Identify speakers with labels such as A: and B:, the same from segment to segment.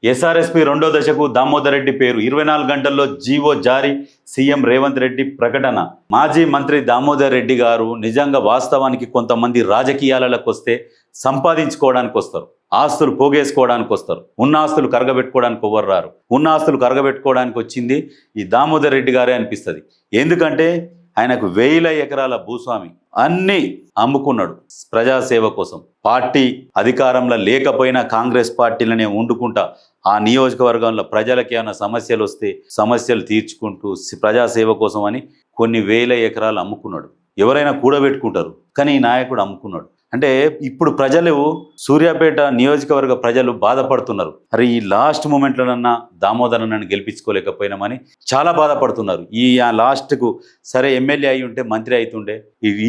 A: SRSP రెండో దశకు దామోదర్ రెడ్డి పేరు 24 గంటల్లో జీవో జారీ, సీఎం రేవంత్ రెడ్డి ప్రకటన. మాజీ మంత్రి దామోదర్ రెడ్డి గారు నిజంగా వాస్తవానికి కొంతమంది రాజకీయాలకు వస్తే సంపాదించుకోవడానికి వస్తారు, ఆస్తులు పోగేసుకోవడానికి వస్తారు. ఉన్న ఆస్తులు కరగబెట్టుకోవడానికి ఎవ్వరు రారు. ఉన్న ఆస్తులు కరగబెట్టుకోవడానికి వచ్చింది ఈ దామోదర్ రెడ్డి గారే అనిపిస్తుంది. ఎందుకంటే ఆయనకు 1000 ఎకరాల భూస్వామి అన్నీ అమ్ముకున్నాడు ప్రజాసేవ కోసం. పార్టీ అధికారంలో లేకపోయినా కాంగ్రెస్ పార్టీలనే వండుకుంటా ఆ నియోజకవర్గంలో ప్రజలకి ఏమైనా సమస్యలు వస్తే సమస్యలు తీర్చుకుంటూ ప్రజాసేవ కోసం అని కొన్ని 1000 ఎకరాలు అమ్ముకున్నాడు. ఎవరైనా కూడబెట్టుకుంటారు, కానీ ఈ నాయకుడు అమ్ముకున్నాడు. అంటే ఇప్పుడు ప్రజలు, సూర్యాపేట నియోజకవర్గ ప్రజలు బాధపడుతున్నారు. అరే ఈ లాస్ట్ మూమెంట్లోనన్నా దామోదర్ అన్నని గెలిపించుకోలేకపోయినామని చాలా బాధపడుతున్నారు. ఈ లాస్ట్కు సరే ఎమ్మెల్యే అయి ఉంటే మంత్రి అవుతుండే,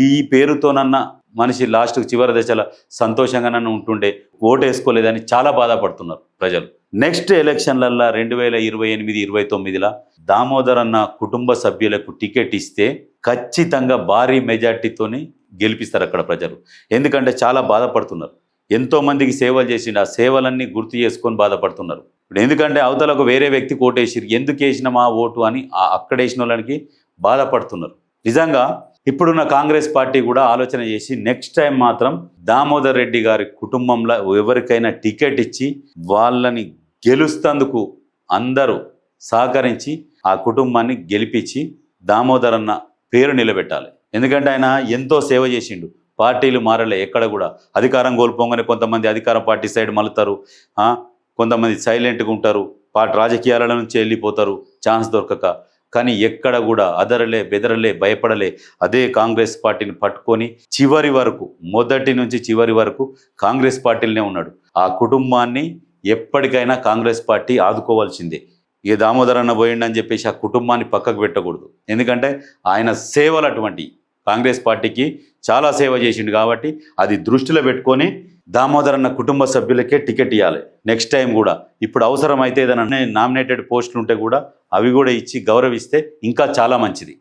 A: ఈ పేరుతోనన్నా మనిషి లాస్ట్కు చివరి దశలో సంతోషంగానన్నా ఉంటుండే, ఓటేసుకోలేదని చాలా బాధపడుతున్నారు ప్రజలు. నెక్స్ట్ ఎలక్షన్లల్లో 2028-29లో దామోదర్ అన్న కుటుంబ సభ్యులకు టికెట్ ఇస్తే ఖచ్చితంగా భారీ మెజార్టీతోని గెలిపిస్తారు అక్కడ ప్రజలు. ఎందుకంటే చాలా బాధపడుతున్నారు. ఎంతోమందికి సేవలు చేసిండు, ఆ సేవలన్నీ గుర్తు చేసుకొని బాధపడుతున్నారు. ఇప్పుడు ఎందుకంటే అవతలకు వేరే వ్యక్తికి ఓటేసిరు, ఎందుకు వేసిన మా ఓటు అని అక్కడ వేసిన వాళ్ళకి బాధపడుతున్నారు. నిజంగా ఇప్పుడున్న కాంగ్రెస్ పార్టీ కూడా ఆలోచన చేసి నెక్స్ట్ టైం మాత్రం దామోదర్ రెడ్డి గారి కుటుంబంలో ఎవరికైనా టికెట్ ఇచ్చి వాళ్ళని గెలుస్తందుకు అందరూ సహకరించి ఆ కుటుంబాన్ని గెలిపించి దామోదర్ అన్న పేరు నిలబెట్టాలి. ఎందుకంటే ఆయన ఎంతో సేవ చేసిండు. పార్టీలు మారలే, ఎక్కడ కూడా అధికారం కోల్పోగానే కొంతమంది అధికార పార్టీ సైడ్ మలుతారు, కొంతమంది సైలెంట్గా ఉంటారు, రాజకీయాల నుంచి వెళ్ళిపోతారు ఛాన్స్ దొరకక. కానీ ఎక్కడ కూడా అదరలే, బెదరలే, భయపడలే. అదే కాంగ్రెస్ పార్టీని పట్టుకొని చివరి వరకు, మొదటి నుంచి చివరి వరకు కాంగ్రెస్ పార్టీలోనే ఉన్నాడు. ఆ కుటుంబాన్ని ఎప్పటికైనా కాంగ్రెస్ పార్టీ ఆదుకోవాల్సిందే. ఏ దామోదర్ అన్న పోయిండని చెప్పేసి ఆ కుటుంబాన్ని పక్కకు పెట్టకూడదు. ఎందుకంటే ఆయన సేవలు అటువంటి, కాంగ్రెస్ పార్టీకి చాలా సేవ చేసిండు కాబట్టి అది దృష్టిలో పెట్టుకొని దామోదర్ అన్న కుటుంబ సభ్యులకే టికెట్ ఇవ్వాలి నెక్స్ట్ టైం కూడా. ఇప్పుడు అవసరమైతే ఏదైనా నామినేటెడ్ పోస్టులు ఉంటే కూడా అవి కూడా ఇచ్చి గౌరవిస్తే ఇంకా చాలా మంచిది.